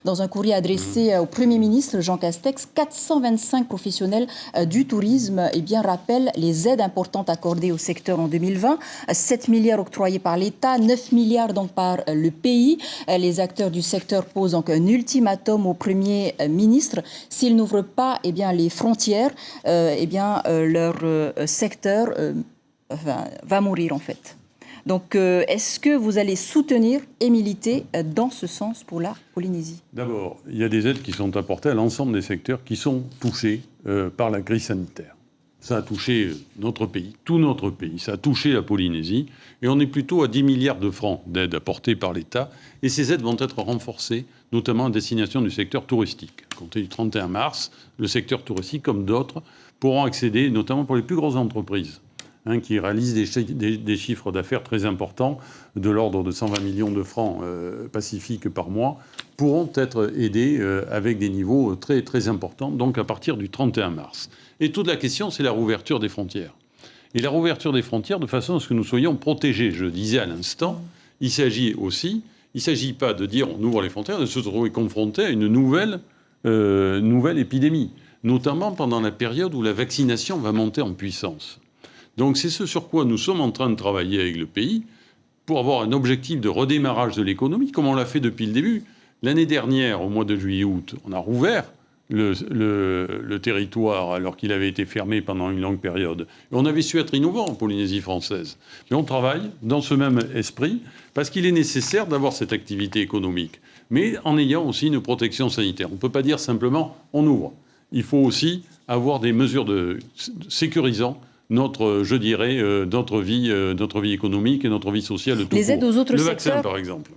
Dans un courrier adressé au Premier ministre Jean Castex, 425 professionnels du tourisme rappellent les aides importantes accordées au secteur en 2020. 7 milliards octroyés par l'État, 9 milliards donc par le pays. Les acteurs du secteur posent donc un ultimatum au Premier ministre. S'ils n'ouvrent pas les frontières, leur secteur va mourir en fait. Donc, est-ce que vous allez soutenir et militer dans ce sens pour la Polynésie ? D'abord, il y a des aides qui sont apportées à l'ensemble des secteurs qui sont touchés par la crise sanitaire. Ça a touché notre pays, tout notre pays. Ça a touché la Polynésie. Et on est plutôt à 10 milliards de francs d'aides apportées par l'État. Et ces aides vont être renforcées, notamment à destination du secteur touristique. À compter du 31 mars, le secteur touristique, comme d'autres, pourront accéder, notamment pour les plus grosses entreprises, qui réalisent des chiffres d'affaires très importants, de l'ordre de 120 millions de francs pacifiques par mois, pourront être aidés avec des niveaux très, très importants, donc à partir du 31 mars. Et toute la question, c'est la rouverture des frontières. Et la rouverture des frontières de façon à ce que nous soyons protégés. Je disais à l'instant, il ne s'agit pas de dire on ouvre les frontières, de se trouver confronté à une nouvelle épidémie, notamment pendant la période où la vaccination va monter en puissance. Donc c'est ce sur quoi nous sommes en train de travailler avec le pays pour avoir un objectif de redémarrage de l'économie, comme on l'a fait depuis le début. L'année dernière, au mois de juillet-août, on a rouvert le territoire alors qu'il avait été fermé pendant une longue période. Et on avait su être innovant en Polynésie française. Mais on travaille dans ce même esprit parce qu'il est nécessaire d'avoir cette activité économique, mais en ayant aussi une protection sanitaire. On ne peut pas dire simplement on ouvre. Il faut aussi avoir des mesures sécurisant notre vie économique et notre vie sociale. Les aides aux autres secteurs. Le secteurs, vaccin, par exemple.